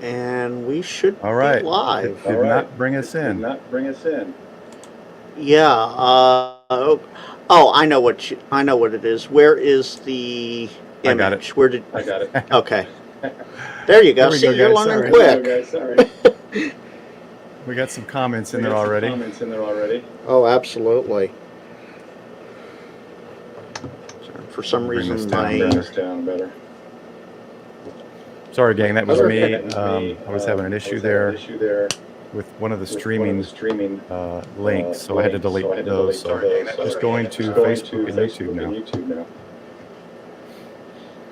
And we should All right. be live. Did not bring us in. Yeah. Oh, I know what it is. Where is the image? I got it. Where did? I got it. Okay. There you go. There we See, go, you're guys. learning Sorry. quick. We got some comments in there already. Oh, absolutely. For some Bring reason, this down better. Sorry, gang, that was me. I was having an issue there with one of the streaming links, so I had to delete those. So just going to Facebook and YouTube now.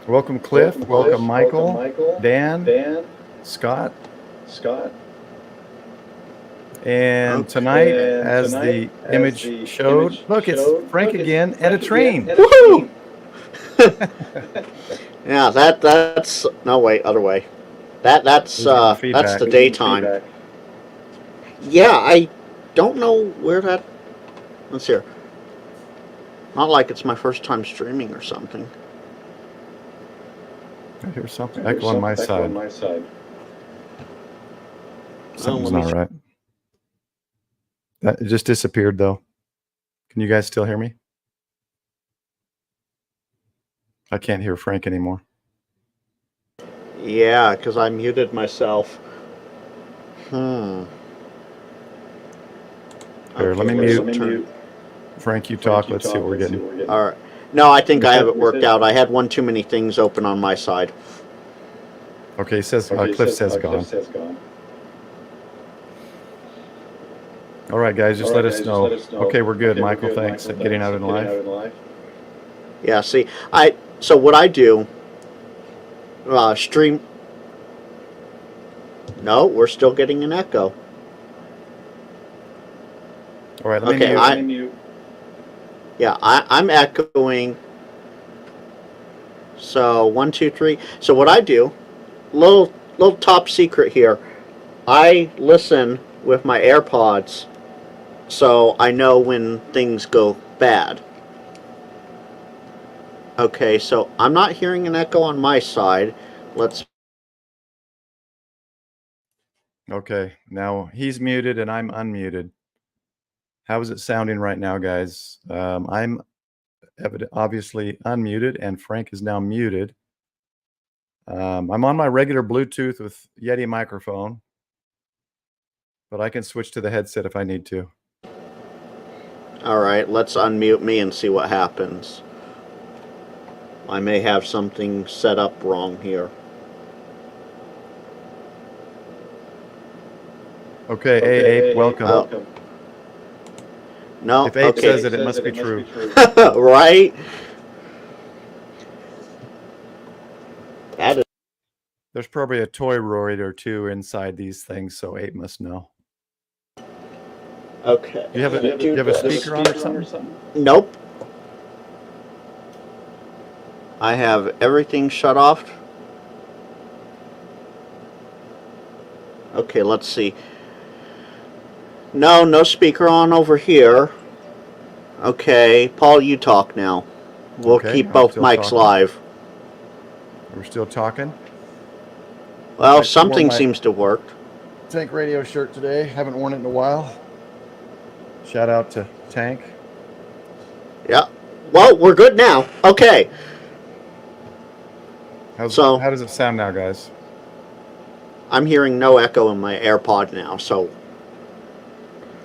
Welcome, Cliff. Welcome, Michael, Dan, Scott. And tonight, as the image showed, look, it's Frank again at a train. Woohoo! Yeah, that's no wait, other way. That's the daytime. Yeah, I don't know where that. Let's hear. Not like it's my first time streaming or something. I hear something echo on my side. Something's not right. It just disappeared though. Can you guys still hear me? I can't hear Frank anymore. Yeah, because I muted myself. Here, let me mute. Frank, you talk. Let's see what we're getting. All right. No, I think I have it worked out. I had one too many things open on my side. Okay, Cliff says gone. All right, guys, just let us know. Okay, we're good. Michael, thanks. Getting out in live. Yeah, see, so what I do, stream. No, we're still getting an echo. All right, let me mute. Yeah, I'm echoing. So 1, 2, 3. So what I do, little top secret here, I listen with my AirPods, so I know when things go bad. Okay, so I'm not hearing an echo on my side. Okay, now he's muted and I'm unmuted. How is it sounding right now, guys? I'm obviously unmuted and Frank is now muted. I'm on my regular Bluetooth with Yeti microphone, but I can switch to the headset if I need to. All right, let's unmute me and see what happens. I may have something set up wrong here. Okay, Ape, welcome. Oh. No, if Ape says it must be true. Right? That is. There's probably a toy roid or two inside these things, so Ape must know. Okay. You have a speaker on or something? Nope. I have everything shut off. Okay, let's see. No speaker on over here. Okay, Paul, you talk now. We'll keep both mics live. We're still talking? Well, something seems to work. Tank radio shirt today. Haven't worn it in a while. Shout out to Tank. Yeah. Well, we're good now. Okay. How does it sound now, guys? I'm hearing no echo in my AirPod now, so.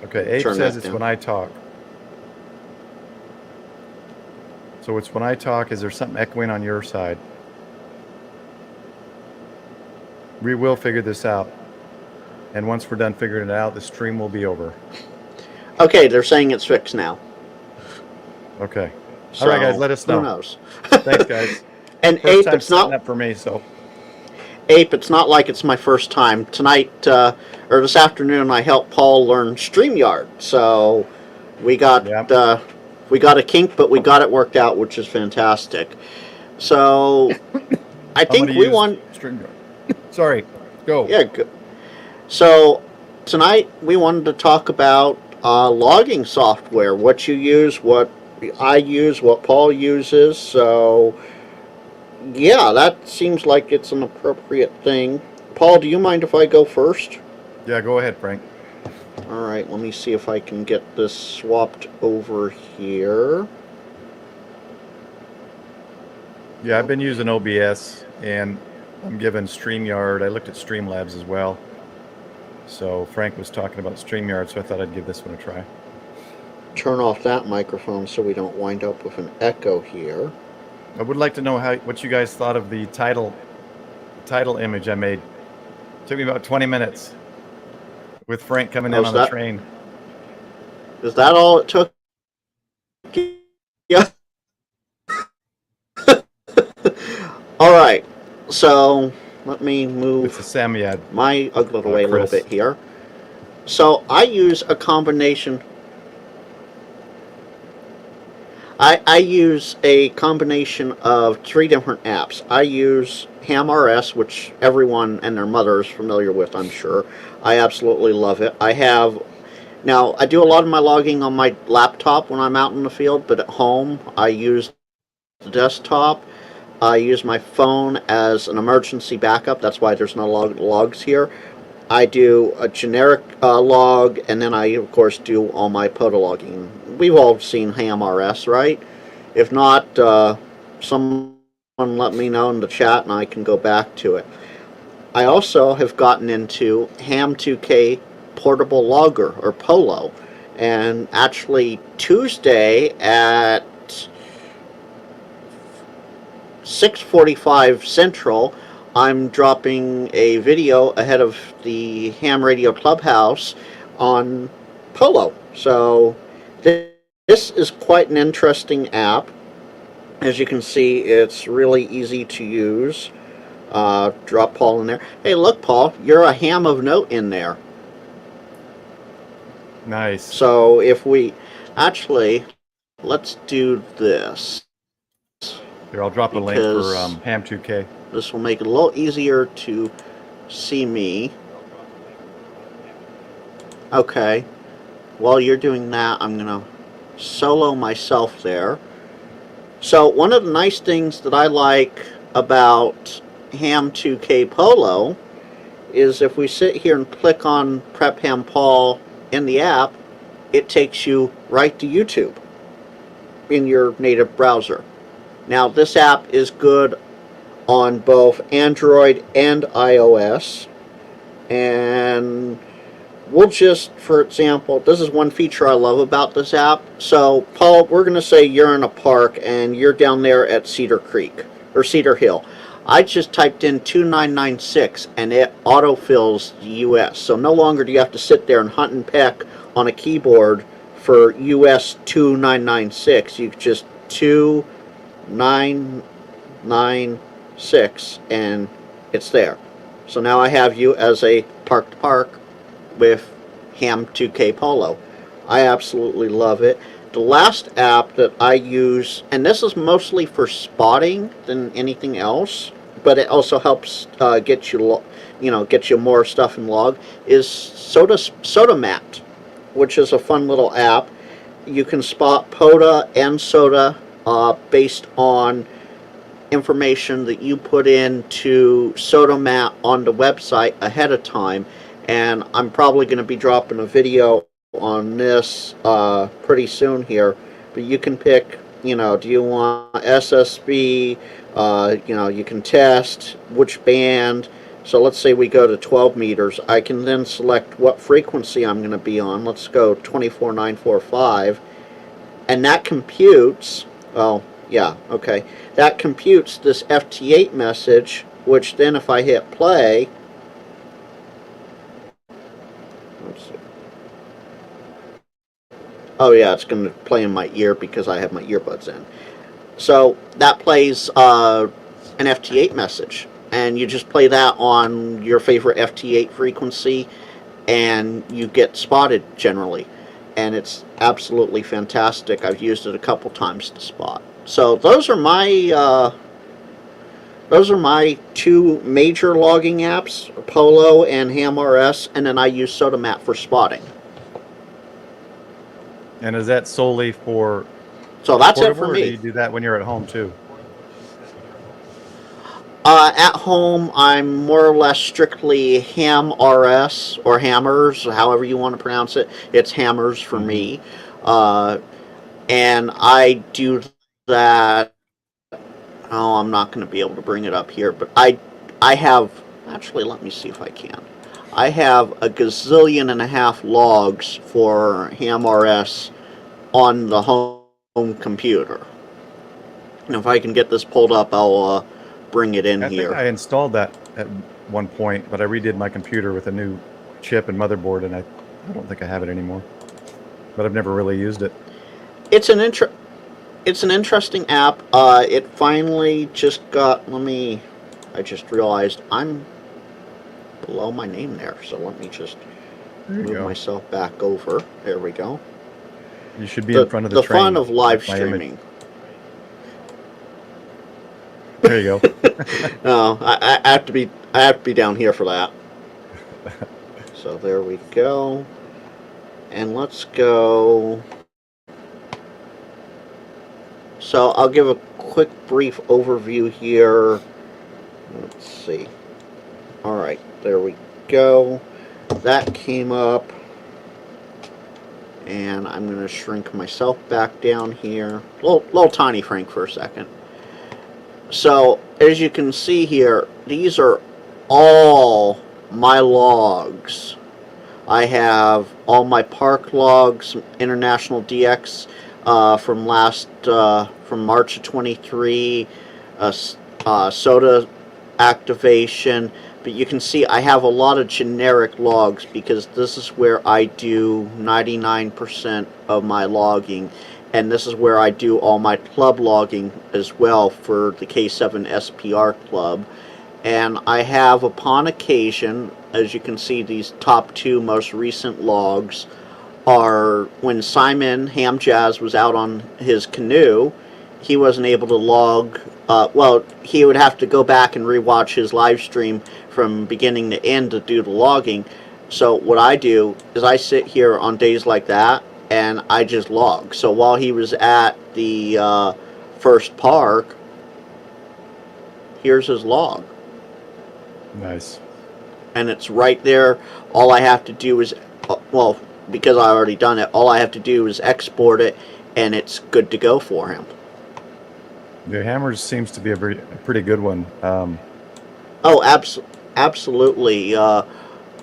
Okay, Abe says it's when I talk. So it's when I talk. Is there something echoing on your side? We will figure this out. And once we're done figuring it out, the stream will be over. Okay, they're saying it's fixed now. Okay. So, all right, guys, let us know. Who knows? Thanks, guys. And First Ape, it's not up for me, so. Ape, it's not like it's my first time. Tonight, or this afternoon, I helped Paul learn StreamYard. So we got a kink, but we got it worked out, which is fantastic. So I think we want StreamYard. Sorry, go. Yeah, good. So tonight we wanted to talk about logging software, what you use, what I use, what Paul uses. So yeah, that seems like it's an appropriate thing. Paul, do you mind if I go first? Yeah, go ahead, Frank. All right, let me see if I can get this swapped over here. Yeah, I've been using OBS, and I'm given StreamYard. I looked at Streamlabs as well. So Frank was talking about StreamYard, so I thought I'd give this one a try. Turn off that microphone so we don't wind up with an echo here. I would like to know what you guys thought of the title image I made. Took me about 20 minutes with Frank coming in on the train. Is that all it took? Yeah. All right. So let me move my ugly away a little bit here. So I use a combination. I use a combination of 3 different apps. I use HAM-RS, which everyone and their mother is familiar with, I'm sure. I absolutely love it. Now, I do a lot of my logging on my laptop when I'm out in the field, but at home I use the desktop. I use my phone as an emergency backup. That's why there's no logs here. I do a generic log, and then I, of course, do all my POTA logging. We've all seen HAM-RS, right? If not, someone let me know in the chat, and I can go back to it. I also have gotten into Ham2K Portable Logger, or POLO. And actually, Tuesday at 6:45 Central, I'm dropping a video ahead of the Ham Radio Clubhouse on Polo. So this is quite an interesting app. As you can see, it's really easy to use. Drop Paul in there. Hey, look, Paul, you're a ham of note in there. Nice. So if we actually, let's do this. Here, I'll drop a link for Ham2K. This will make it a little easier to see me. Okay. While you're doing that, I'm going to solo myself there. So one of the nice things that I like about Ham2K Polo is if we sit here and click on Prep Ham Paul in the app, it takes you right to YouTube in your native browser. Now, this app is good on both Android and iOS, and we'll just, for example, this is one feature I love about this app. So, Paul, we're going to say you're in a park and you're down there at Cedar Creek, or Cedar Hill. I just typed in 2996 and it autofills the US. So no longer do you have to sit there and hunt and peck on a keyboard for US 2996. You just 2996 and it's there. So now I have you as a park to park with Ham2K Polo. I absolutely love it. The last app that I use, and this is mostly for spotting than anything else, but it also helps get you more stuff in log, is SodaMat, which is a fun little app. You can spot POTA and SOTA based on information that you put into SodaMat on the website ahead of time, and I'm probably going to be dropping a video on this pretty soon here, but you can pick, do you want SSB, you can test which band. So let's say we go to 12 meters. I can then select what frequency I'm going to be on. Let's go 24945, and that computes, that computes this FT8 message, which then if I hit play, let's see. Oh yeah, it's going to play in my ear because I have my earbuds in. So that plays an FT8 message, and you just play that on your favorite FT8 frequency, and you get spotted generally, and it's absolutely fantastic. I've used it a couple times to spot. So those are my two major logging apps, Polo and HAM-RS, and then I use SodaMat for spotting. And is that solely for? So that's it for me. Or do you do that when you're at home too? At home, I'm more or less strictly Ham RS or Hammers, however you want to pronounce it. It's Hammers for me. And I do that. Oh, I'm not going to be able to bring it up here, but I have, actually, let me see if I can. I have a gazillion and a half logs for Ham RS on the home computer. And if I can get this pulled up, I'll bring it in here. I think I installed that at one point, but I redid my computer with a new chip and motherboard, and I don't think I have it anymore. But I've never really used it. It's an interesting app. It finally just got. I just realized I'm below my name there, so let me just move myself back over. There we go. You should be in front of the train. The fun of live streaming. There you go. No, I have to be down here for that. So there we go. And let's go. So I'll give a quick brief overview here. Let's see. All right, there we go. That came up. And I'm going to shrink myself back down here. Little tiny Frank for a second. So, as you can see here, these are all my logs. I have all my park logs, International DX from March of 23, soda activation. But you can see I have a lot of generic logs because this is where I do 99% of my logging. And this is where I do all my club logging as well for the K7 SPR club. And I have, upon occasion, as you can see, these top two most recent logs are when Simon Ham Jazz was out on his canoe. He wasn't able to log. Well, he would have to go back and rewatch his live stream from beginning to end to do the logging. So what I do is I sit here on days like that and I just log. So while he was at the first park, here's his log. Nice. And it's right there. All I have to do is, well, because I already done it, all I have to do is export it, and it's good to go for him. The Hammers seems to be a pretty good one. Oh, absolutely.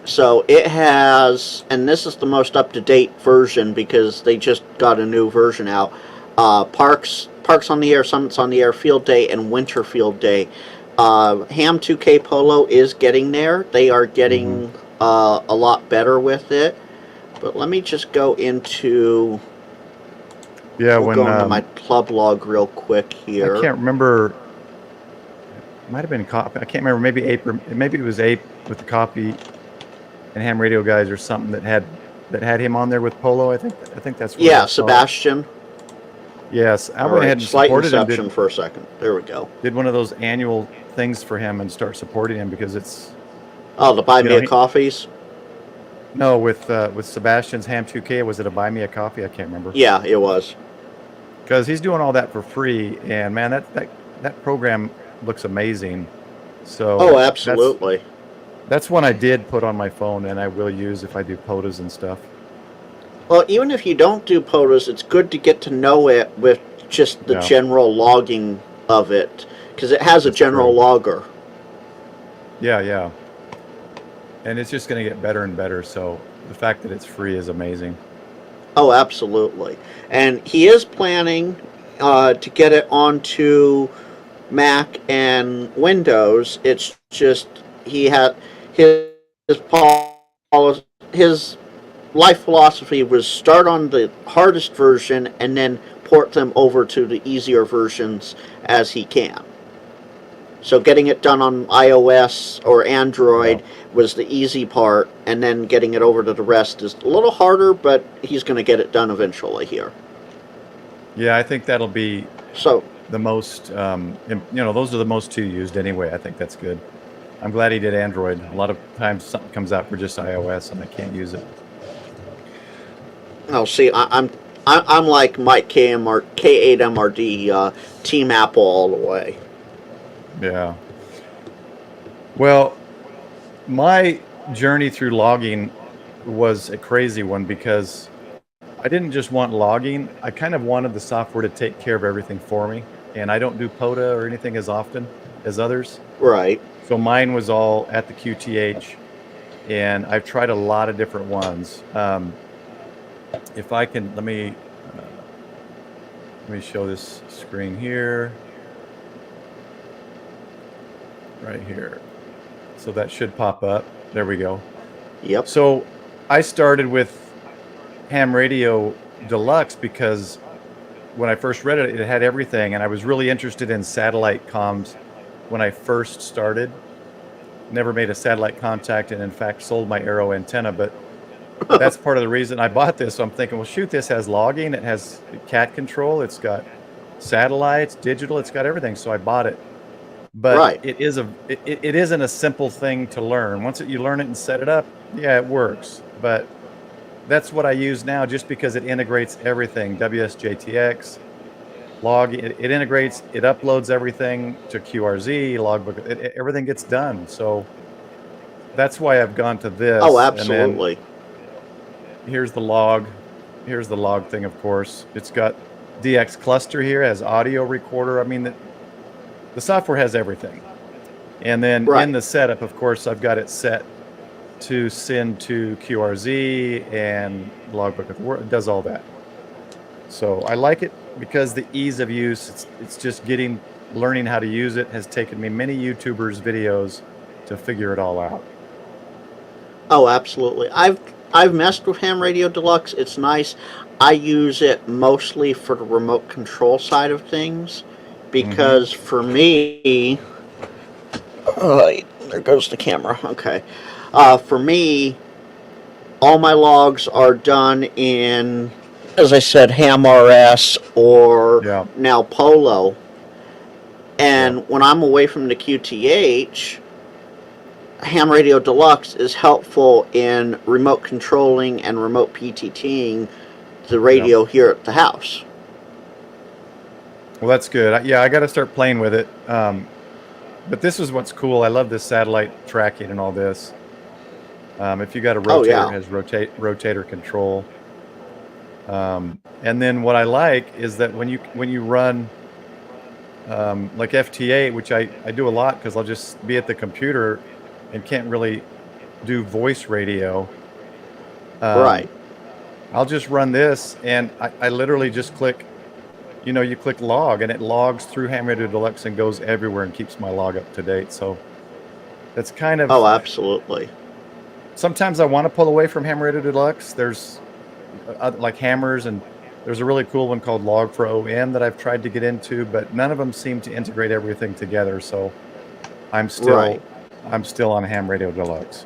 So it has, and this is the most up-to-date version because they just got a new version out. Parks on the Air, Summits on the Air Field Day, and Winter Field Day. Ham 2K Polo is getting there. They are getting a lot better with it. But let me just go into... Yeah, we'll go into my club log real quick here. I can't remember. It might have been Copy. I can't remember. Maybe Ape. Maybe it was Ape with the Copy and Ham Radio guys or something that had him on there with Polo. I think that's. Yeah, Sebastian. Yes, I went ahead and slight supported inception him. For a second. There we go. Did one of those annual things for him and start supporting him because it's. Oh, the buy me a coffees. No, with Sebastian's Ham 2K, was it a buy me a coffee? I can't remember. Yeah, it was. Because he's doing all that for free, and man, that program looks amazing. So. Oh, absolutely. That's one I did put on my phone, and I will use if I do POTAs and stuff. Well, even if you don't do POTAs, it's good to get to know it with just the general logging of it, because it has a general logger. Yeah. And it's just going to get better and better, so the fact that it's free is amazing. Oh, absolutely. And he is planning to get it onto Mac and Windows. It's just he had his life philosophy was start on the hardest version and then port them over to the easier versions as he can. So getting it done on iOS or Android was the easy part, and then getting it over to the rest is a little harder, but he's going to get it done eventually here. Yeah, I think that'll be the most, those are the most two used anyway. I think that's good. I'm glad he did Android. A lot of times something comes out for just iOS and I can't use it. Oh, see, I'm like Mike K8MRD, Team Apple all the way. Yeah. Well, my journey through logging was a crazy one because I didn't just want logging. I kind of wanted the software to take care of everything for me. And I don't do POTA or anything as often as others. Right. So mine was all at the QTH. And I've tried a lot of different ones. If I can, let me show this screen here. Right here. So that should pop up. There we go. Yep. So I started with Ham Radio Deluxe because when I first read it, it had everything, and I was really interested in satellite comms when I first started. Never made a satellite contact, and in fact sold my Arrow antenna, but that's part of the reason I bought this. So I'm thinking, well, shoot, this has logging, it has cat control, it's got satellites, digital, it's got everything. So I bought it. But Right. it isn't a simple thing to learn. Once you learn it and set it up, yeah, it works. But that's what I use now, just because it integrates everything. WSJTX, log, it integrates, it uploads everything to QRZ, logbook, everything gets done. So that's why I've gone to this. Oh, absolutely. And then here's the log. Here's the log thing, of course. It's got DX cluster here, has audio recorder. I mean, the software has everything. And then Right. in the setup, of course, I've got it set to send to QRZ and logbook. It does all that. So I like it because the ease of use, it's just learning how to use it has taken me many YouTubers' videos to figure it all out. Oh, absolutely. I've messed with Ham Radio Deluxe. It's nice. I use it mostly for the remote control side of things because for me, there goes the camera. Okay. For me, all my logs are done in, as I said, Ham RS or now Polo. And when I'm away from the QTH, Ham Radio Deluxe is helpful in remote controlling and remote PTTing the radio here at the house. Well, that's good. I got to start playing with it. But this is what's cool. I love this satellite tracking and all this. If you got a rotator, it has rotator control. And then what I like is that when you run like FTA, which I do a lot because I'll just be at the computer and can't really do voice radio. Right. I'll just run this, and I literally just click, you click log, and it logs through Ham Radio Deluxe and goes everywhere and keeps my log up to date. So that's kind of... Oh, absolutely. Sometimes I want to pull away from Ham Radio Deluxe. There's like hammers, and there's a really cool one called Log for OM that I've tried to get into, but none of them seem to integrate everything together. So I'm still on Ham Radio Deluxe.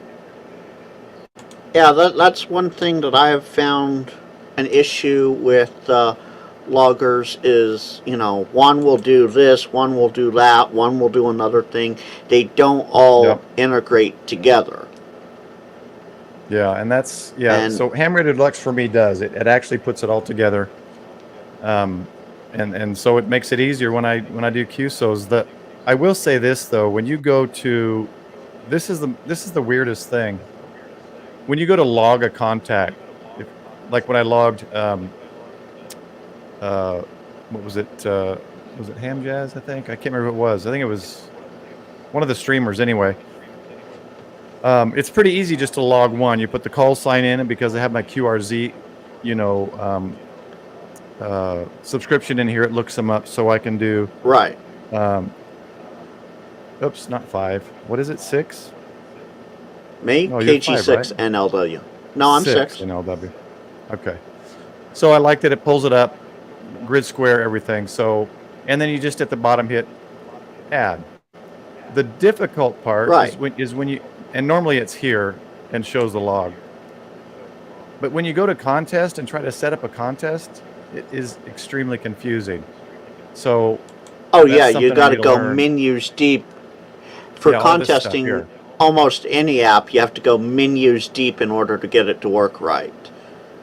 Yeah, that's one thing that I have found an issue with loggers is, one will do this, one will do that, one will do another thing. They don't all integrate together. Yeah, and that's, so Ham Radio Deluxe for me does. It actually puts it all together. And so it makes it easier when I do QSOs. I will say this, though, when you go to, this is the weirdest thing. When you go to log a contact, like when I logged, what was it? Was it Ham Jazz, I think? I can't remember who it was. I think it was one of the streamers anyway. It's pretty easy just to log one. You put the call sign in, and because I have my QRZ, subscription in here, it looks them up so I can do... Right. Oops, not 5. What is it, 6? Me? No, KG6 5, right? NLW. No, I'm 6. NLW. Okay. So I like that it pulls it up, grid square, everything. So, and then you just at the bottom hit add. The difficult part is when you, and normally it's here and shows the log. But when you go to contest and try to set up a contest, it is extremely confusing. So, oh yeah, you got to go menus deep for contesting. Almost any app, you have to go menus deep in order to get it to work right.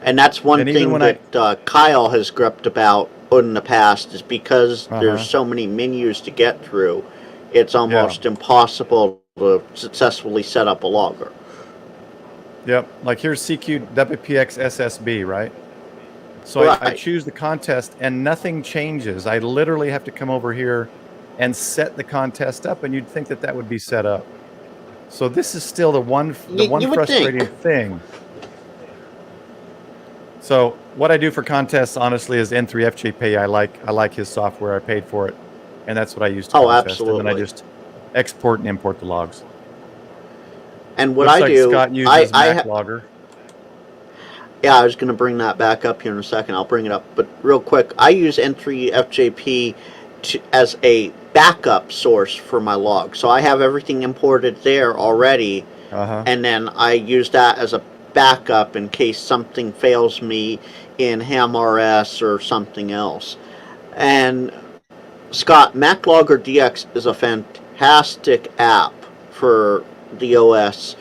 And that's one thing that Kyle has gripped about in the past is because there's so many menus to get through, it's almost impossible to successfully set up a logger. Yep. Like here's CQ WPX SSB, right? So Right. I choose the contest and nothing changes. I literally have to come over here and set the contest up, and you'd think that that would be set up. So this is still the one You would frustrating think. thing. So what I do for contests, honestly, is N3FJP. I like his software. I paid for it, and that's what I use to contest. Absolutely. And then I just export and import the logs. And what Looks I like do, Scott uses MacLogger. Yeah, I was going to bring that back up here in a second. I'll bring it up. But real quick, I use N3FJP as a backup source for my log. So I have everything imported there already. And then I use that as a backup in case something fails me in HAMRS or something else. And Scott, MacLogger DX is a fantastic app for the OS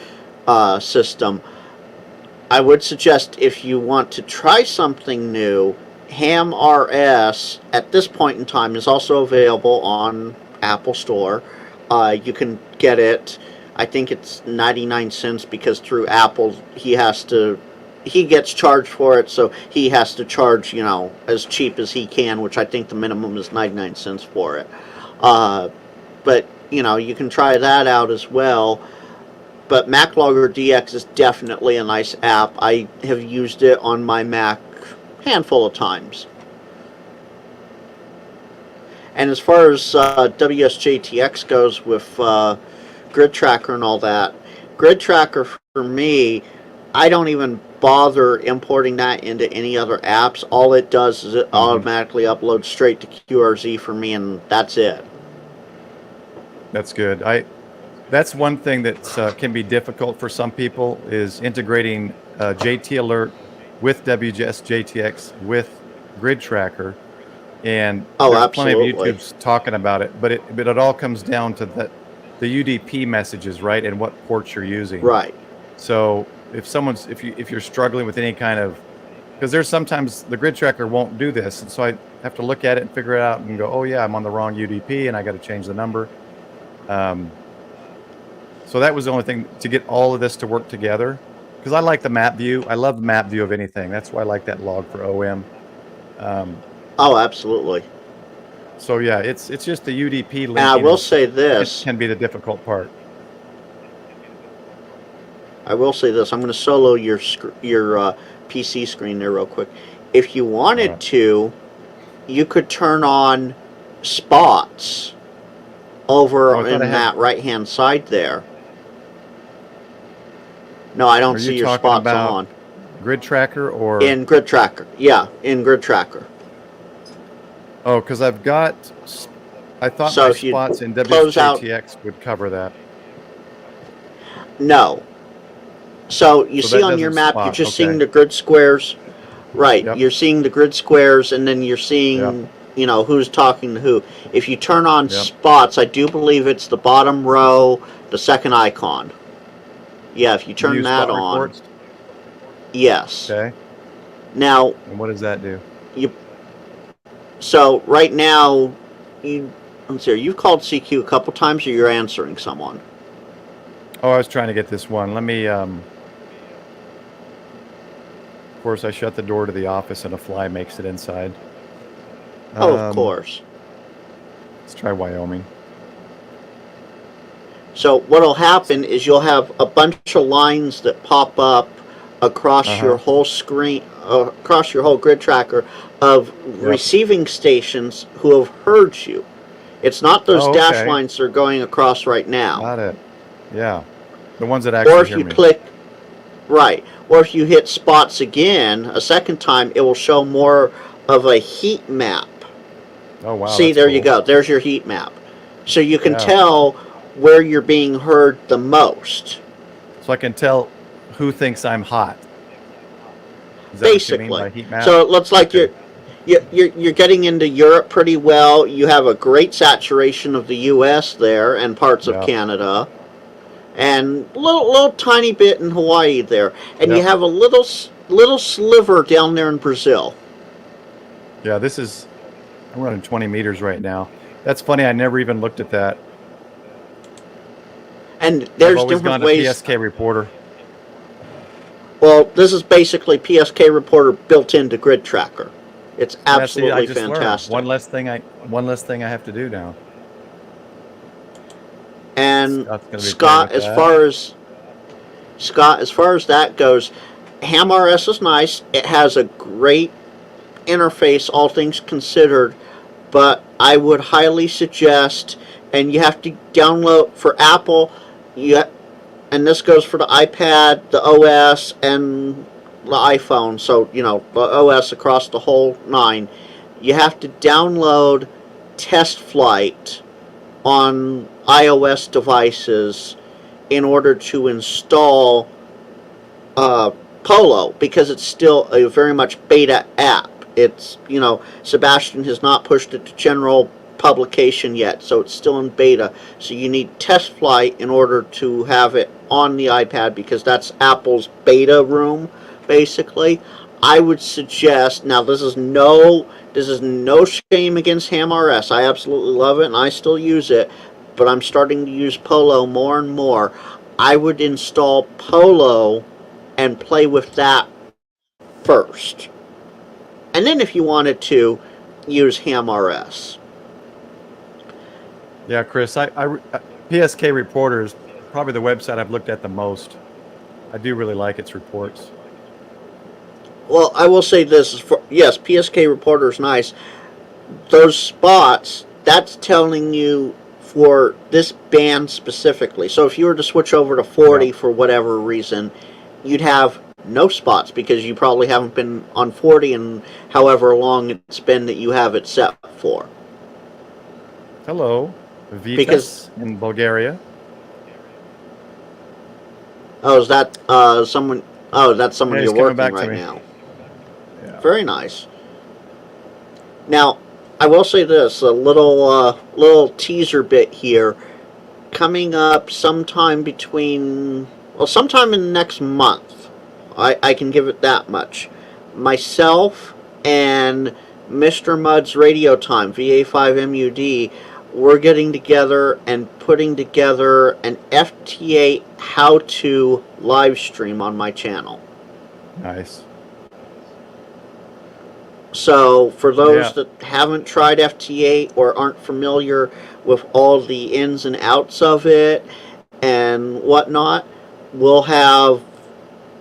system. I would suggest if you want to try something new, HAMRS at this point in time is also available on Apple Store. You can get it. I think it's 99 cents because through Apple he gets charged for it, so he has to charge, as cheap as he can, which I think the minimum is 99 cents for it. But, you can try that out as well. But MacLogger DX is definitely a nice app. I have used it on my Mac a handful of times. And as far as WSJTX goes with Grid Tracker and all that, Grid Tracker for me, I don't even bother importing that into any other apps. All it does is it automatically uploads straight to QRZ for me, and that's it. That's good. That's one thing that can be difficult for some people is integrating JT Alert with WSJTX with Grid Tracker, and there's plenty of YouTubes talking about it. But it all comes down to the UDP messages, right, and what ports you're using. Right. So if you're struggling with any kind of, because there's sometimes the Grid Tracker won't do this, and so I have to look at it and figure it out and go, oh yeah, I'm on the wrong UDP and I got to change the number. So that was the only thing to get all of this to work together, because I like the map view. I love the map view of anything. That's why I like that log for OM. Absolutely. So yeah, it's just the UDP linking. And I will say this. It can be the difficult part. I will say this. I'm going to solo your PC screen there real quick. If you wanted to, you could turn on spots over in that right-hand side there. No, I don't see your spots on. Grid Tracker or? In Grid Tracker. Yeah, in Grid Tracker. Oh, because I thought my spots in WSJTX would cover that. No. So you see on your map, you're just seeing the grid squares. Right. Yep. You're seeing the grid squares, and then you're seeing, who's talking to who. If you turn on spots, I do believe it's the bottom row, the second icon. Yeah, if you turn that on. Reports? Yes. Okay. Now. And what does that do? So right now, let's see, you've called CQ a couple times, or you're answering someone? Oh, I was trying to get this one. Let me, of course, I shut the door to the office and a fly makes it inside. Of course. Let's try Wyoming. So what'll happen is you'll have a bunch of lines that pop up across your whole screen, across your whole Grid Tracker of receiving stations who have heard you. It's not those dash lines that are going across right now. Got it. Yeah. The ones that actually hear me. Or if you click, right, or if you hit spots again a second time, it will show more of a heat map. Oh, wow. See, there you go. There's your heat map. So you can tell where you're being heard the most. So I can tell who thinks I'm hot. Is that basically. What you mean by heat map? So it looks like you're getting into Europe pretty well. You have a great saturation of the U.S. there and parts of Canada. And a little tiny bit in Hawaii there. And you have a little sliver down there in Brazil. Yeah, I'm running 20 meters right now. That's funny, I never even looked at that. And I've there's always different gone to ways. PSK Reporter. Well, this is basically PSK Reporter built into Grid Tracker. It's Yeah, see, I absolutely just learned fantastic. one less thing I have to do now. And Scott's gonna be Scott, playing as with far as that goes, HamRS is nice. It has a great interface, all things considered, but I would highly suggest, and you have to download for Apple, and this goes for the iPad, the OS, and the iPhone, so, the OS across the whole nine. You have to download Test Flight on iOS devices in order to install Polo, because it's still a very much beta app. It's, Sebastian has not pushed it to general publication yet, so it's still in beta. So you need Test Flight in order to have it on the iPad, because that's Apple's beta room, basically. I would suggest, now this is no shame against HamRS. I absolutely love it and I still use it, but I'm starting to use Polo more and more. I would install Polo and play with that first. And then if you wanted to, use HamRS. Yeah, Chris, PSK Reporter is probably the website I've looked at the most. I do really like its reports. Well, I will say this, yes, PSK Reporter is nice. Those spots, that's telling you for this band specifically. So if you were to switch over to 40 for whatever reason, you'd have no spots, because you probably haven't been on 40 in however long it's been that you have it set for. Hello, Vitas in Bulgaria. Oh, is that someone? Oh, that's someone you're working right now. Yeah. Very nice. Now, I will say this, a little teaser bit here. Coming up sometime in the next month, I can give it that much. Myself and Mr. Mudd's Radio Time, VA5MUD, we're getting together and putting together an FT8 how-to live stream on my channel. Nice. So, for those that haven't tried FT8 or aren't familiar with all the ins and outs of it and whatnot, we'll have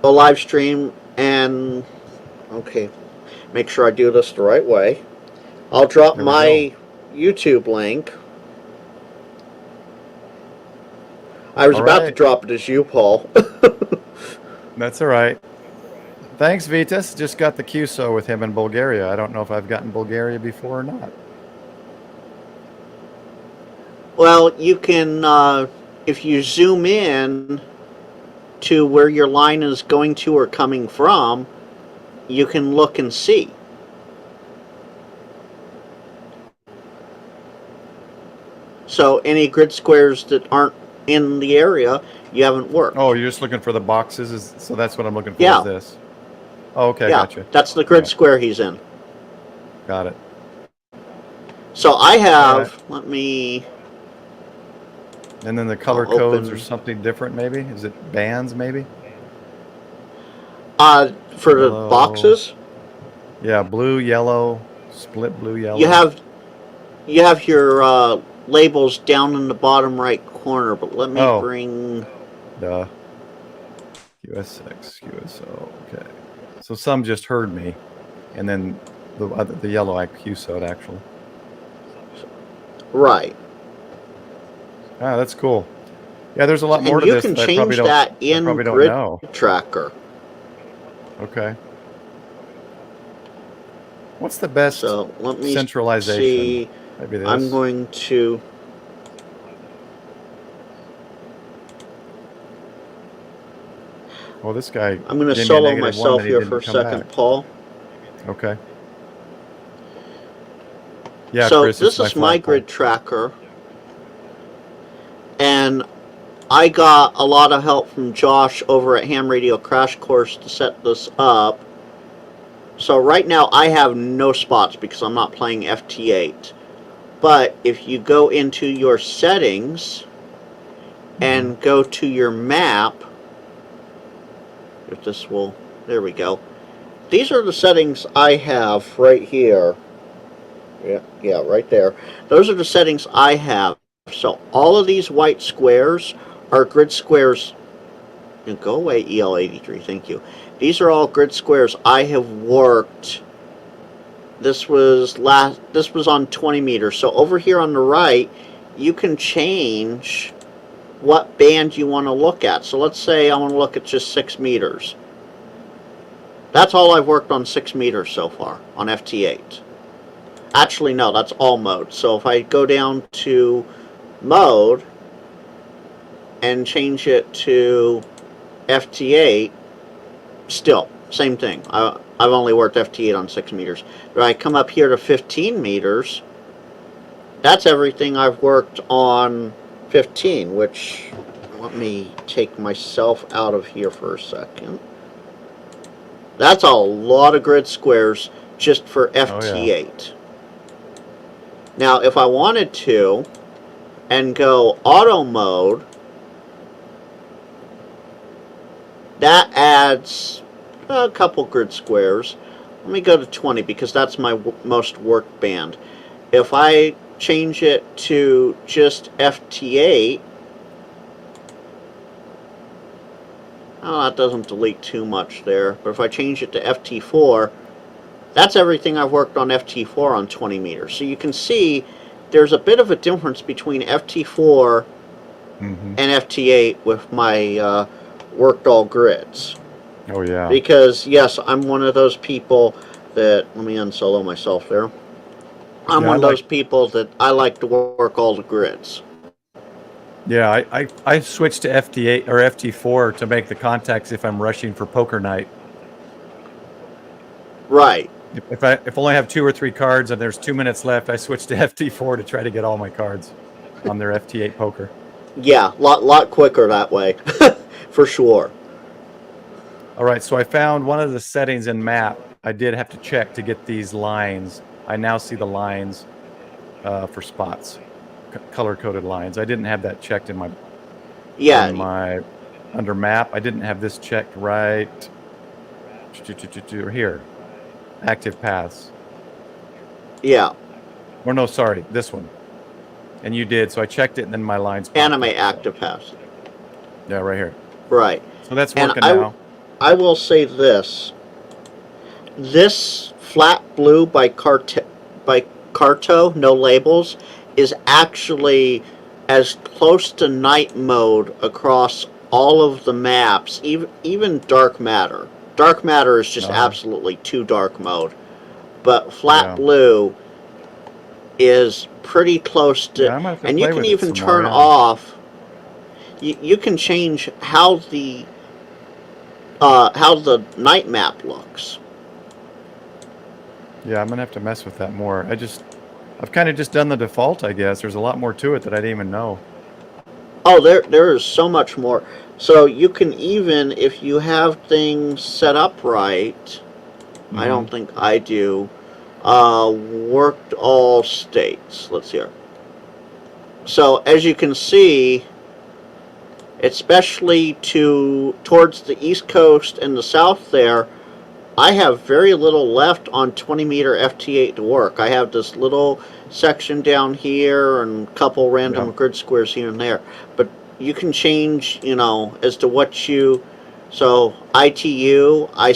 a live stream. And okay, make sure I do this the right way. I'll drop my YouTube link. I was about to drop it as you, Paul. That's all right. Thanks, Vitas. Just got the QSO with him in Bulgaria. I don't know if I've gotten Bulgaria before or not. Well, you can, if you zoom in to where your line is going to or coming from, you can look and see. So any grid squares that aren't in the area, you haven't worked. Oh, you're just looking for the boxes? So that's what I'm looking for, is this? Oh, okay, yeah, gotcha. That's the grid square he's in. Got it. So I have, let me... And then the color codes are something different, maybe? Is it bands, maybe? For the boxes? Yeah, blue, yellow, split blue, yellow. You have your labels down in the bottom right corner, but let me bring... Duh. QS6, QSO, okay. So some just heard me, and then the yellow I QSO'd, actually. Right. Ah, that's cool. Yeah, there's a lot more to this. And you can change that in Grid Tracker. Okay. What's the best let me centralization? See. Maybe this. I'm going to... Well, this guy... I'm going to solo myself here for a second, Paul. Okay. Yeah, so Chris, this is my Grid Tracker. And I got a lot of help from Josh over at Ham Radio Crash Course to set this up. So right now I have no spots because I'm not playing FT8. But if you go into your settings and go to your map, if this will, there we go. These are the settings I have right here. Yeah, right there. Those are the settings I have. So all of these white squares are grid squares. And go away, EL83, thank you. These are all grid squares I have worked. This was on 20 meters. So over here on the right, you can change what band you want to look at. So let's say I want to look at just 6 meters. That's all I've worked on 6 meters so far on FT8. Actually, no, that's all modes. So if I go down to mode and change it to FT8, still, same thing. I've only worked FT8 on 6 meters. But I come up here to 15 meters, that's everything I've worked on 15, which, let me take myself out of here for a second. That's a lot of grid squares just for FT8. Now, if I wanted to, and go auto mode, that adds a couple grid squares. Let me go to 20 because that's my most worked band. If I change it to just FT8, oh, that doesn't delete too much there. But if I change it to FT4, that's everything I've worked on FT4 on 20 meters. So you can see there's a bit of a difference between FT4 and FT8 with my worked all grids. Oh yeah. Because yes, I'm one of those people that, let me unsolo myself there. I'm one of those people that I like to work all the grids. Yeah, I switched to FT8 or FT4 to make the contacts if I'm rushing for poker night. Right. If I only have 2 or 3 cards and there's 2 minutes left, I switch to FT4 to try to get all my cards on their FT8 poker. Yeah, lot quicker that way, for sure. All right, so I found one of the settings in map. I did have to check to get these lines. I now see the lines for spots, color-coded lines. I didn't have that checked in my under map. I didn't have this checked right here. Active paths. Yeah. Or no, sorry, this one. And you did, so I checked it, and then my lines. Animate active paths. Yeah, right here. Right. So that's working now. I will say this. This flat blue by Carto, no labels, is actually as close to night mode across all of the maps, even dark matter. Dark matter is just absolutely too dark mode. But flat blue is pretty close to, and you can even turn off, you can change how the night map looks. Yeah, I'm gonna have to mess with that more. I've kind of just done the default, I guess. There's a lot more to it that I didn't even know. Oh, there is so much more. So you can even, if you have things set up right, I don't think I do, worked all states. Let's see here. So as you can see, especially towards the East Coast and the South there, I have very little left on 20 meter FT8 to work. I have this little section down here and a couple random grid squares here and there. But you can change, as to what you... So ITU, I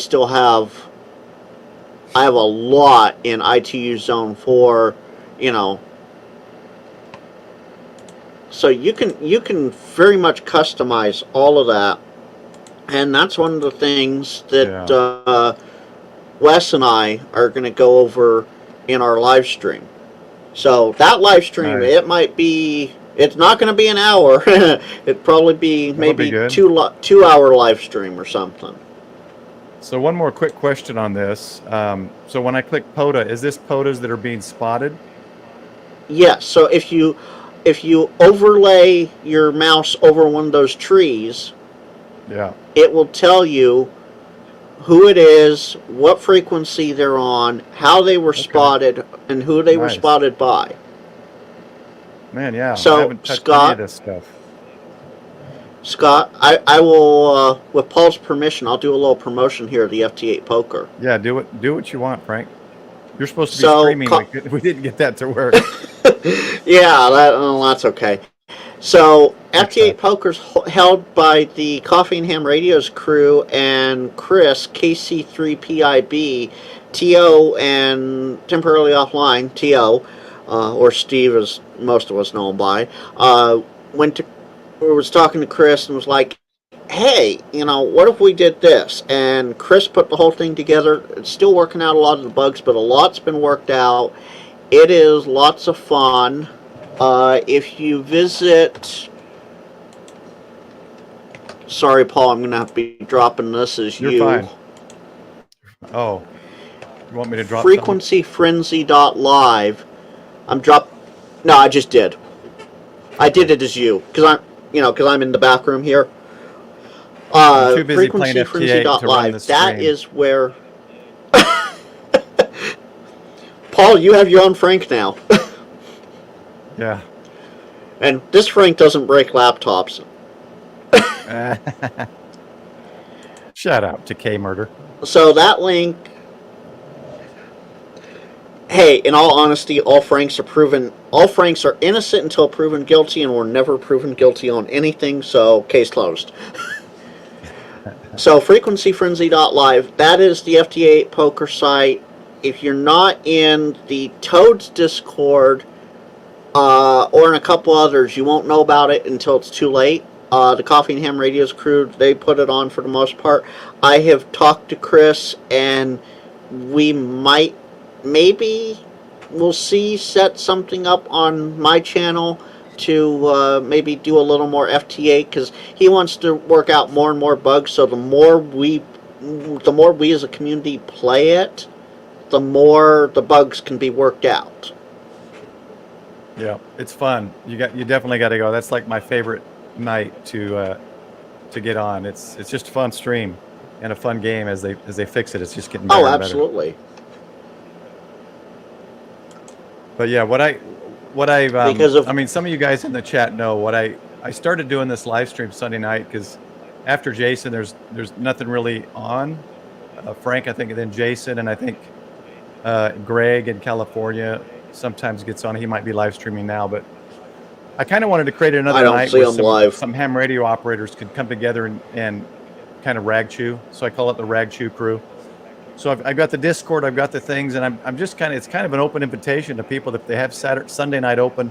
have a lot in ITU Zone 4, So you can very much customize all of that. And that's one of the things that Wes and I are going to go over in our live stream. So that live stream, it's not going to be an hour. It'd probably be maybe 2 hour live stream or something. So one more quick question on this. So when I click POTA, is this POTAs that are being spotted? Yes. So if you overlay your mouse over one of those trees, it will tell you who it is, what frequency they're on, how they were spotted, and who they were spotted by. Man, yeah. So, I haven't touched Scott, any of this stuff. Scott, I will, with Paul's permission, I'll do a little promotion here of the FT8 Poker. Yeah, do what you want, Frank. You're supposed to be So, streaming. We didn't get that to work. Yeah, that's okay. So, FT8 Poker's held by the Coffee and Ham Radio's crew and Chris, KC3PIB, TO, and temporarily offline, TO, or Steve as most of us know him by, was talking to Chris and was like, hey, what if we did this? And Chris put the whole thing together. It's still working out a lot of the bugs, but a lot's been worked out. It is lots of fun. If you visit... Sorry, Paul, I'm going to have to be dropping this as You're fine. Oh. You want me to drop FrequencyFrenzy.live. No, I just did. I did it as you, because I'm in the back room here. I'm too busy playing FT8 to run the stream. That is where... Paul, you have your own Frank now. Yeah. And this Frank doesn't break laptops. Shout out to K-Murder. So that link... Hey, in all honesty, all Franks are innocent until proven guilty, and were never proven guilty on anything, so case closed. So, FrequencyFrenzy.live, that is the FT8 Poker site. If you're not in the Toads Discord, or in a couple others, you won't know about it until it's too late. The Coffee and Ham Radio's crew, they put it on for the most part. I have talked to Chris, and we maybe we'll set something up on my channel to maybe do a little more FT8, because he wants to work out more and more bugs. So the more we as a community play it, the more the bugs can be worked out. Yeah, it's fun. You definitely got to go. That's like my favorite night to get on. It's just a fun stream and a fun game as they fix it. It's just getting better. Oh, absolutely. But yeah, I mean, some of you guys in the chat know I started doing this live stream Sunday night because after Jason, there's nothing really on. Frank, I think, and then Jason, and I think Greg in California sometimes gets on. He might be live streaming now, but I kind of wanted to create another night where some ham radio operators could come together and kind of Ragchew. So I call it the Ragchew Crew. So I've got the Discord, I've got the things, and I'm just it's kind of an open invitation to people if they have Sunday night open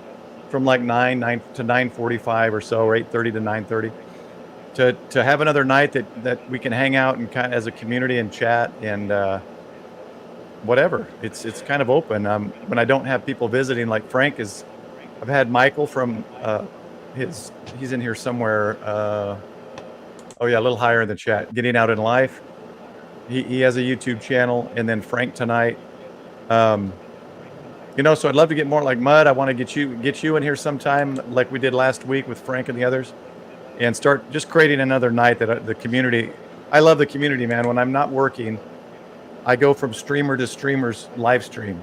from like 9 to 9:45 or so, or 8:30 to 9:30, to have another night that we can hang out and kind of as a community and chat and whatever. It's kind of open. When I don't have people visiting, like Frank is, I've had Michael from he's in here somewhere. Oh yeah, a little higher in the chat. Getting Out in Life. He has a YouTube channel, and then Frank tonight. So I'd love to get more like Mud. I want to get you in here sometime, like we did last week with Frank and the others, and start just creating another night that the community. I love the community, man. When I'm not working, I go from streamer to streamer's live stream,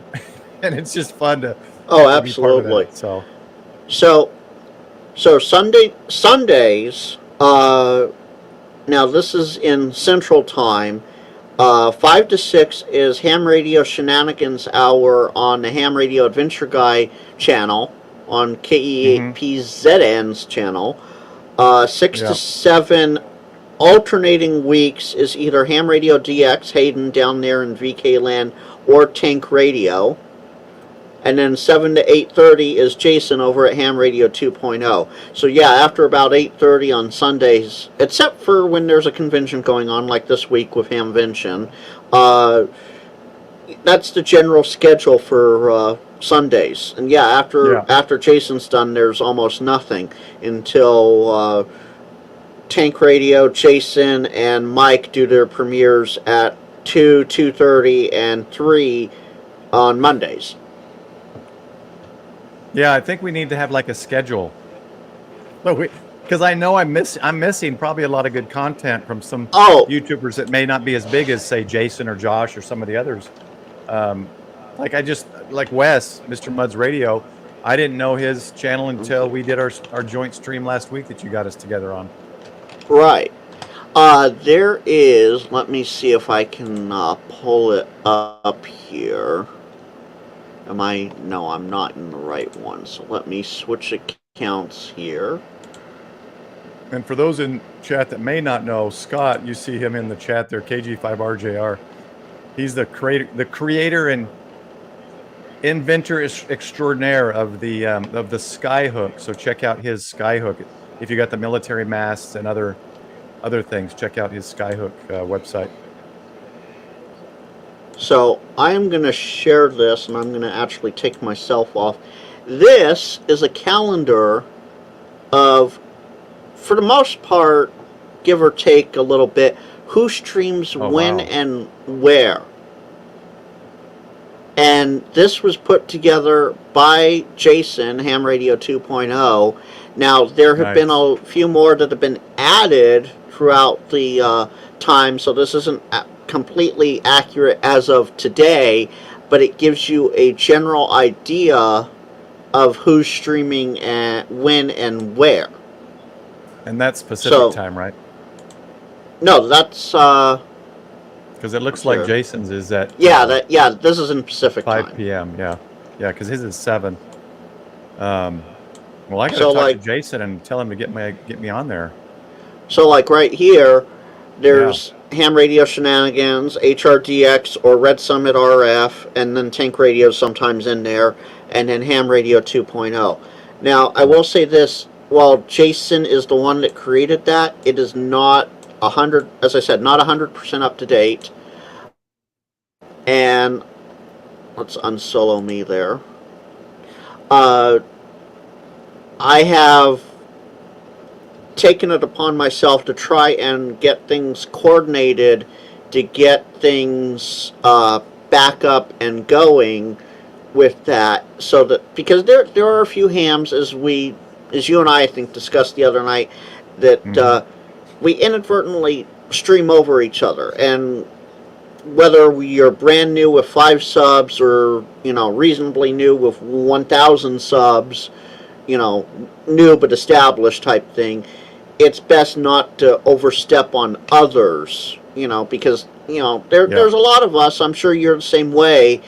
and it's just fun to. Oh, absolutely. So Sundays. Now this is in Central Time. 5 to 6 is Ham Radio Shenanigans Hour on the Ham Radio Adventure Guy channel on KE8PZN's channel. 6 to 7 alternating weeks is either Ham Radio DX, Hayden down there in VK Land, or Tank Radio. And then 7 to 8:30 is Jason over at Ham Radio 2.0. So yeah, after about 8:30 on Sundays, except for when there's a convention going on like this week with Hamvention, that's the general schedule for Sundays. And yeah, after Jason's done, there's almost nothing until Tank Radio, Jason, and Mike do their premieres at 2, 2:30, and 3 on Mondays. Yeah, I think we need to have like a schedule. Because I know I'm missing probably a lot of good content from some YouTubers that may not be as big as, say, Jason or Josh or some of the others. Like Wes, Mr. Mud's Radio, I didn't know his channel until we did our joint stream last week that you got us together on. Right. There is, let me see if I can pull it up here. No, I'm not in the right one. So let me switch accounts here. And for those in chat that may not know, Scott, you see him in the chat there, KG5RJR. He's the creator and inventor extraordinaire of the skyhook. So check out his skyhook. If you got the military masts and other things, check out his skyhook website. So I'm going to share this, and I'm going to actually take myself off. This is a calendar of, for the most part, give or take a little bit, who streams when and where. And this was put together by Jason, Ham Radio 2.0. Now, there have been a few more that have been added throughout the time, so this isn't completely accurate as of today, but it gives you a general idea of who's streaming and when and where. And that's Pacific time, right? No, that's because it looks like Jason's is at this is in Pacific 5 time. p.m. Yeah, because his is 7. Well, I gotta talk to Jason and tell him to get me on there. So, like right here, there's Ham Radio Shenanigans, HRDX, or Red Summit RF, and then Tank Radio sometimes in there, and then Ham Radio 2.0. Now, I will say this: while Jason is the one that created that, it is not 100, as I said, not 100% up to date. And let's unsolo me there. I have taken it upon myself to try and get things coordinated, to get things back up and going with that, so that, because there are a few hams, as you and I think discussed the other night, that we inadvertently stream over each other, and whether you're brand new with 5 subs or reasonably new with 1,000 subs, new but established type thing, it's best not to overstep on others, because there's a lot of us. I'm sure you're the same way.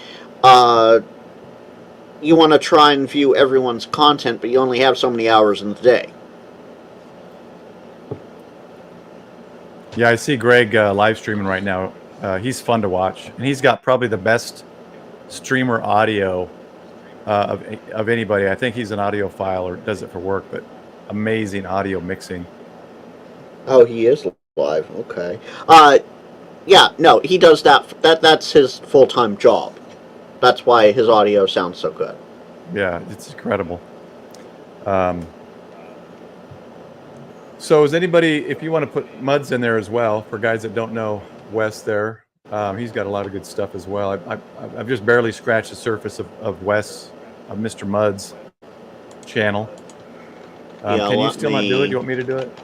You want to try and view everyone's content, but you only have so many hours in the day. Yeah, I see Greg live streaming right now. He's fun to watch, and he's got probably the best streamer audio of anybody. I think he's an audiophile or does it for work, but amazing audio mixing. Oh, he is live. Okay. Yeah, no, he does that. That's his full-time job. That's why his audio sounds so good. Yeah, it's incredible. So is anybody, if you want to put Muds in there as well, for guys that don't know Wes there, he's got a lot of good stuff as well. I've just barely scratched the surface of Wes, of Mr. Muds' channel. Can you still not do it? You want me to do it?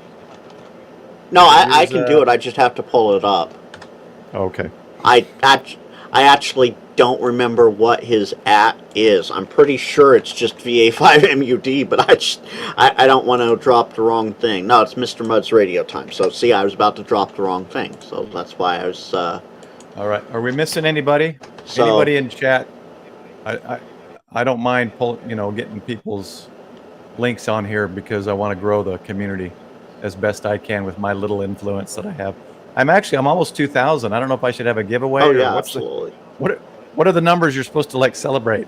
No, I can do it. I just have to pull it up. Okay. I actually don't remember what his @ is. I'm pretty sure it's just VA5MUD, but I don't want to drop the wrong thing. No, it's Mr. Mud's radio time. So, see, I was about to drop the wrong thing. So that's why I was... All right. Are we missing anybody? Anybody in chat? I don't mind getting people's links on here because I want to grow the community as best I can with my little influence that I have. I'm almost 2,000. I don't know if I should have a giveaway. Oh, yeah, absolutely. What are the numbers you're supposed to celebrate?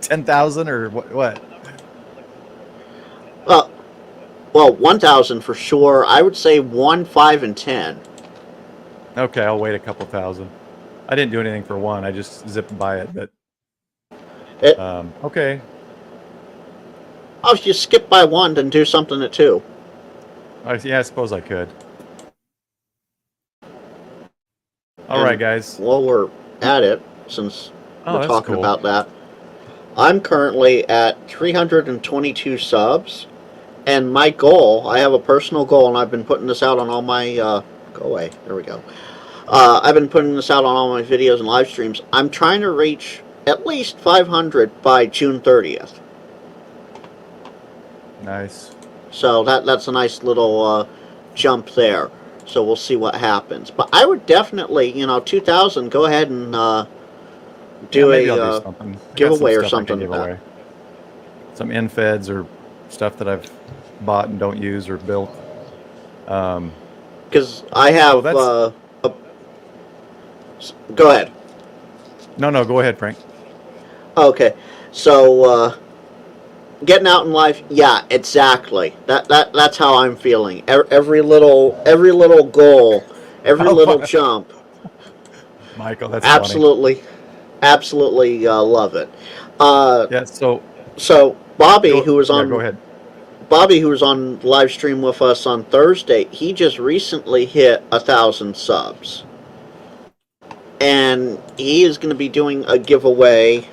10,000 or what? Well, 1,000 for sure. I would say 1, 5, and 10. Okay, I'll wait a couple thousand. I didn't do anything for 1. I just zipped by it, but okay. Oh, if you skip by 1, then do something at 2. Yeah, I suppose I could. All right, guys. While we're at it, since we're talking cool. about that, I'm currently at 322 subs, and my goal, I have a personal goal, and I've been putting this out on all my, go away, there we go. I've been putting this out on all my videos and live streams. I'm trying to reach at least 500 by June 30th. Nice. So that's a nice little jump there. So we'll see what happens. But I would definitely, 2,000, go ahead and do maybe I'll a do something. I got giveaway some or stuff I can something give like away. that. Some in-feds or stuff that I've bought and don't use or built. Because I have... go ahead. No, go ahead, Frank. Okay. So, getting out in life, yeah, exactly. That's how I'm feeling. Every little goal, every little jump. Michael, that's absolutely, funny. Absolutely love it. Yeah. So Bobby, who was on, go ahead. Bobby, who was on live stream with us on Thursday, he just recently hit 1,000 subs, and he is going to be doing a giveaway.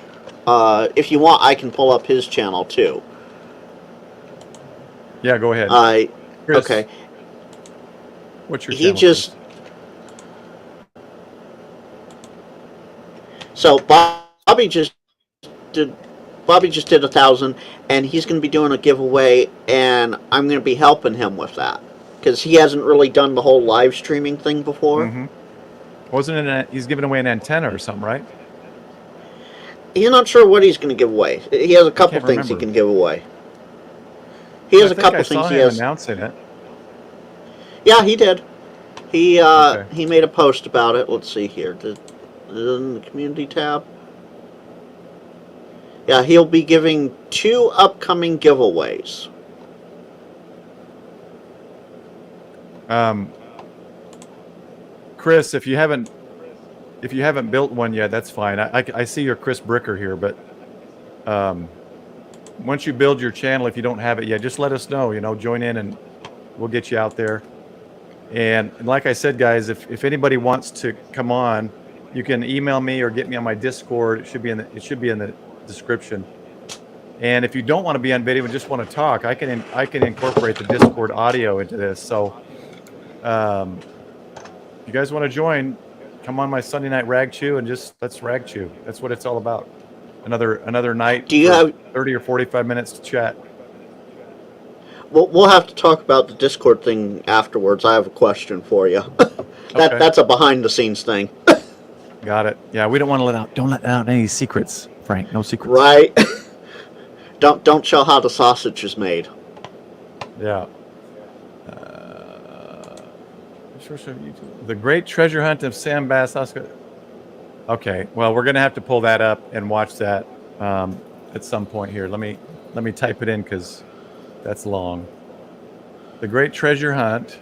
If you want, I can pull up his channel too. Yeah, go ahead. Chris, okay. What's your channel? So Bobby just did 1,000, and he's going to be doing a giveaway, and I'm going to be helping him with that because he hasn't really done the whole live streaming thing before. Mm-hmm. Wasn't it? He's giving away an antenna or something, right? He's not sure what he's going to give away. He has a couple things he can give away. He has a couple things he has. Announcing it. Yeah, he did. He made a post about it. Let's see here. In the community tab. Yeah, he'll be giving 2 upcoming giveaways. Chris, if you haven't built one yet, that's fine. I see your Chris Bricker here, but once you build your channel, if you don't have it yet, just let us know. Join in and we'll get you out there. And like I said, guys, if anybody wants to come on, you can email me or get me on my Discord. It should be in the description. And if you don't want to be on video and just want to talk, I can incorporate the Discord audio into this. So, if you guys want to join, come on my Sunday Night Ragchew and let's Ragchew. That's what it's all about. Another night. Do you have 30 or 45 minutes to chat? We'll have to talk about the Discord thing afterwards. I have a question for you. That's a behind the scenes thing. Got it. Yeah, we don't want to don't let out any secrets, Frank. No secrets. Right. Don't show how the sausage is made. Yeah. The Great Treasure Hunt of Sam Bass. Okay. Well, we're gonna have to pull that up and watch that at some point here. Let me type it in because that's long. The Great Treasure Hunt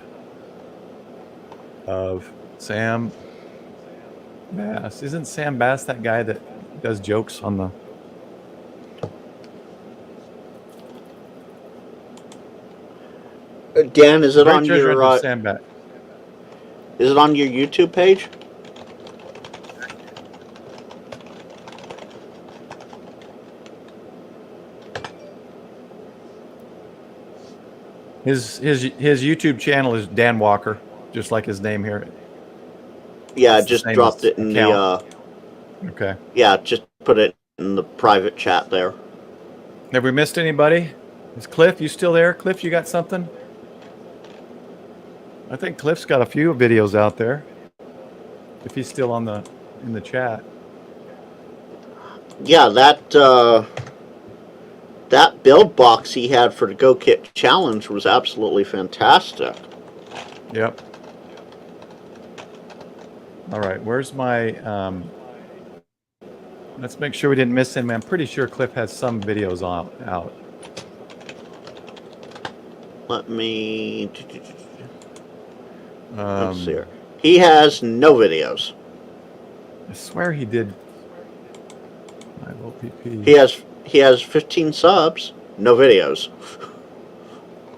of Sam Bass. Isn't Sam Bass that guy that does jokes on the... Dan, is it on your Sam Bass. Is it on your YouTube page? His YouTube channel is Dan Walker, just like his name here. Yeah, I just dropped it in the okay. Yeah, just put it in the private chat there. Have we missed anybody? Is Cliff, you still there? Cliff, you got something? I think Cliff's got a few videos out there. If he's still in the chat. Yeah, that build box he had for the Go Kit Challenge was absolutely fantastic. Yep. All right, where's my... let's make sure we didn't miss him. I'm pretty sure Cliff has some videos out. Let me... Let's see here. He has no videos. I swear he did. He has 15 subs, no videos.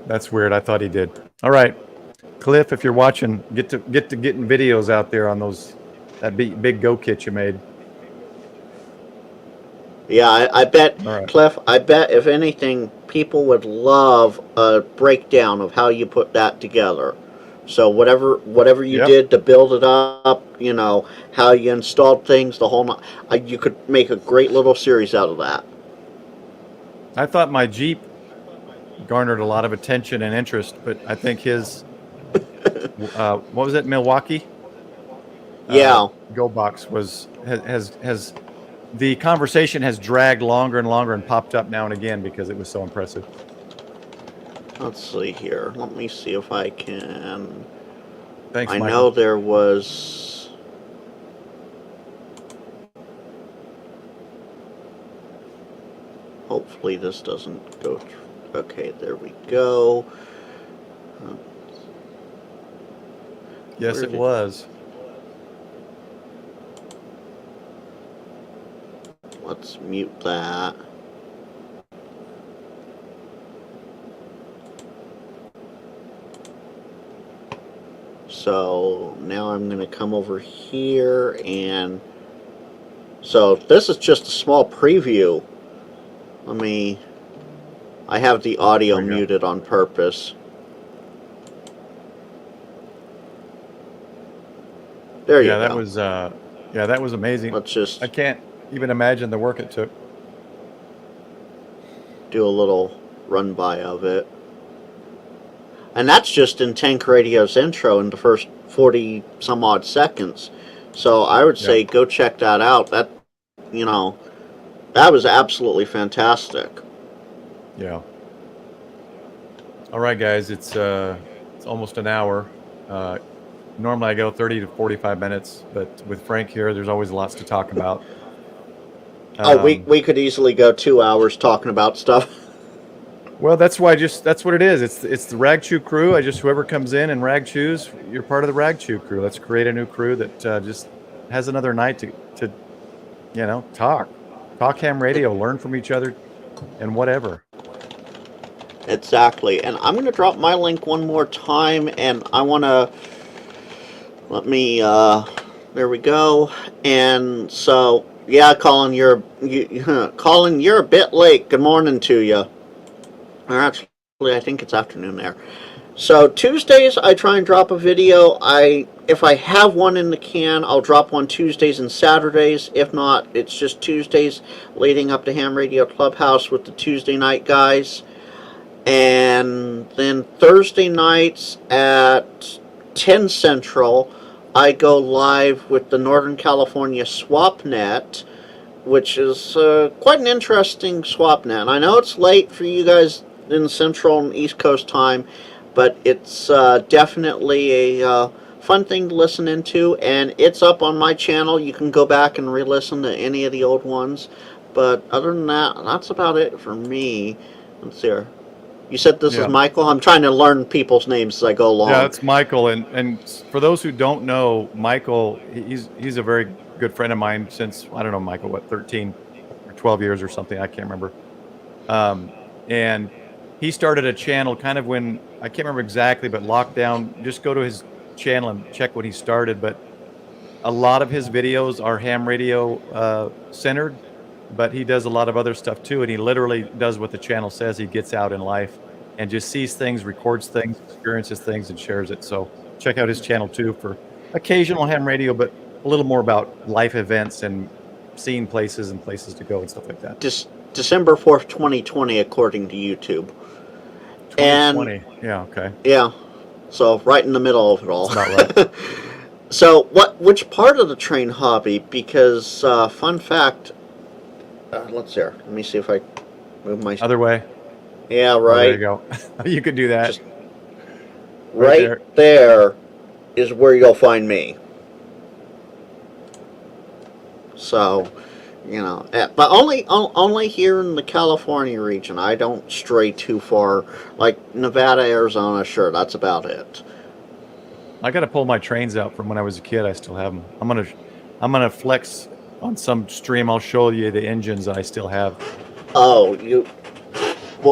That's weird. I thought he did. All right, Cliff, if you're watching, get to getting videos out there on that big Go Kit you made. Yeah, I bet, right. Cliff, I bet if anything, people would love a breakdown of how you put that together. So whatever you did to build it up, how you installed things, the whole, you could make a great little series out of that. I thought my Jeep garnered a lot of attention and interest, but I think his What was it? Milwaukee. Yeah. Go Box has the conversation has dragged longer and longer and popped up now and again because it was so impressive. Let's see here. Let me see if I can. Thanks, I Michael. know there was. Hopefully this doesn't go through. Okay, there we go. Yes, it was. Let's mute that. So now I'm going to come over here, and so this is just a small preview. I have the audio muted on purpose. There you go. That was amazing. Let's just I can't even imagine the work it took. Do a little run by of it. And that's just in Tank Radio's intro in the first 40 some odd seconds. So I would say go check that out. That, that was absolutely fantastic. Yeah. All right, guys, it's almost an hour. Normally I go 30 to 45 minutes, but with Frank here, there's always lots to talk about. We could easily go 2 hours talking about stuff. Well, that's what it is. It's the Ragchew Crew. Whoever comes in and Ragchews, you're part of the Ragchew Crew. Let's create a new crew that just has another night to talk ham radio, learn from each other, and whatever. Exactly. And I'm going to drop my link one more time, and I want to there we go. And so, yeah, Colin, you're a bit late. Good morning to you. Or actually, I think it's afternoon there. So Tuesdays, I try and drop a video. If I have one in the can, I'll drop one Tuesdays and Saturdays. If not, it's just Tuesdays leading up to Ham Radio Clubhouse with the Tuesday night guys. And then Thursday nights at 10 Central, I go live with the Northern California SwapNet, which is quite an interesting SwapNet. I know it's late for you guys in Central and East Coast time, but it's definitely a fun thing to listen into, and it's up on my channel. You can go back and re-listen to any of the old ones. But other than that, that's about it for me. Let's see here. You said this is Michael? I'm trying to learn people's names as I go along. Yeah, it's Michael. And for those who don't know, Michael, he's a very good friend of mine since, I don't know, Michael, 13 or 12 years or something. I can't remember. And he started a channel kind of when, I can't remember exactly, but lockdown. Just go to his channel and check what he started. But a lot of his videos are ham radio centered. But he does a lot of other stuff too, and he literally does what the channel says. He gets out in life and just sees things, records things, experiences things, and shares it. So check out his channel too for occasional ham radio, but a little more about life events and seeing places and places to go and stuff like that. December 4th, 2020, according to YouTube. 2020. Yeah, okay. Yeah. So right in the middle of it all. That's about right. So which part of the train hobby? Because fun fact. Let's see. Let me see if I move my other way. Yeah, right. Oh, there you go. You could do that. Just right there is where you'll find me. So, but only here in the California region. I don't stray too far. Like Nevada, Arizona, sure, that's about it. I got to pull my trains out from when I was a kid. I still have them. I'm gonna flex. On some stream, I'll show you the engines I still have. Oh, I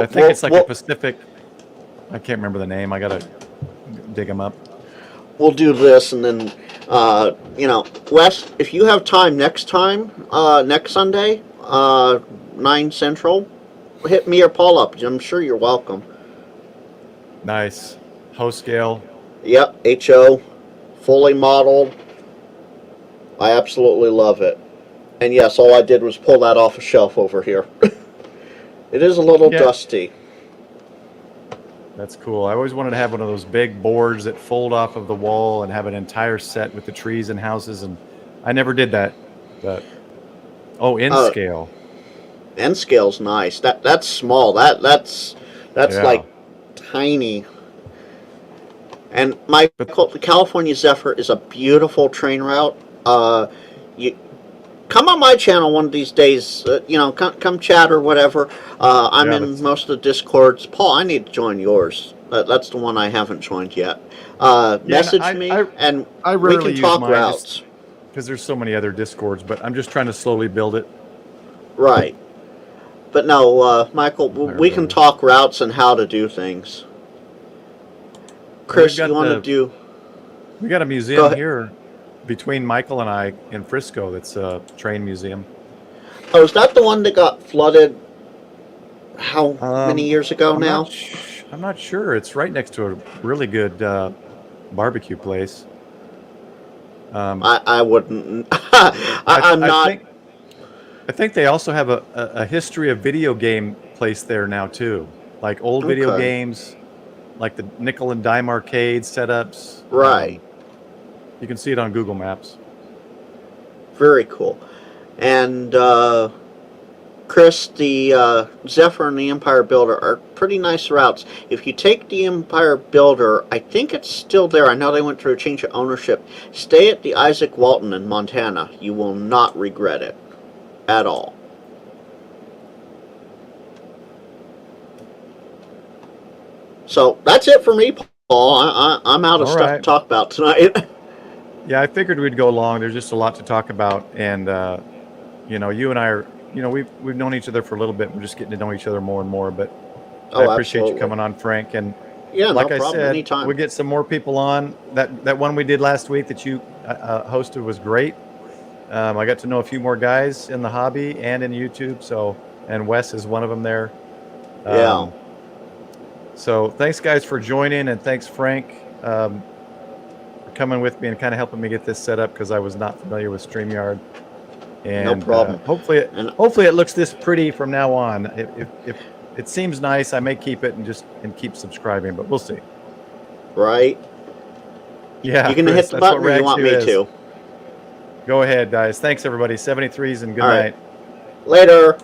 think it's like a Pacific. I can't remember the name. I gotta dig them up. We'll do this, and then, Wes, if you have time next Sunday, 9 Central, hit me or Paul up. I'm sure you're welcome. Nice. Host scale. Yep, HO, fully modeled. I absolutely love it. And yes, all I did was pull that off a shelf over here. It is a little dusty. That's cool. I always wanted to have one of those big boards that fold off of the wall and have an entire set with the trees and houses, and I never did that. But in scale. N scale's nice. That's small. That's like tiny. And the California Zephyr is a beautiful train route. You come on my channel one of these days. Come chat or whatever. I'm in most of the Discords. Paul, I need to join yours. That's the one I haven't joined yet. Message me, and we can talk routes. Because there's so many other Discords, but I'm just trying to slowly build it. Right. But no, Michael, we can talk routes and how to do things. Chris, you want to do... We got a museum here between Michael and I in Frisco that's a train museum. Oh, is that the one that got flooded how many years ago now? I'm not sure. It's right next to a really good barbecue place. I wouldn't... I'm not... I think they also have a history of video game place there now too, like old video games, like the nickel and dime arcade setups. Right. You can see it on Google Maps. Very cool. And Chris, the Zephyr and the Empire Builder are pretty nice routes. If you take the Empire Builder, I think it's still there. I know they went through a change of ownership. Stay at the Isaac Walton in Montana. You will not regret it. At all. So that's it for me, Paul. I'm out of stuff to talk about tonight. Yeah, I figured we'd go long. There's just a lot to talk about, and you and I are, we've known each other for a little bit. We're just getting to know each other more and more. But I appreciate you coming on, Frank. And like I said, anytime. We get some more people on. That one we did last week that you hosted was great. I got to know a few more guys in the hobby and in YouTube. And Wes is one of them there. So thanks, guys, for joining, and thanks, Frank, for coming with me and kind of helping me get this set up because I was not familiar with StreamYard. And no problem. Hopefully it looks this pretty from now on. If it seems nice, I may keep it and keep subscribing, but we'll see. Right. Yeah. You gonna hit the button or you want me to? Go ahead, guys. Thanks, everybody. 73s and good night. Later.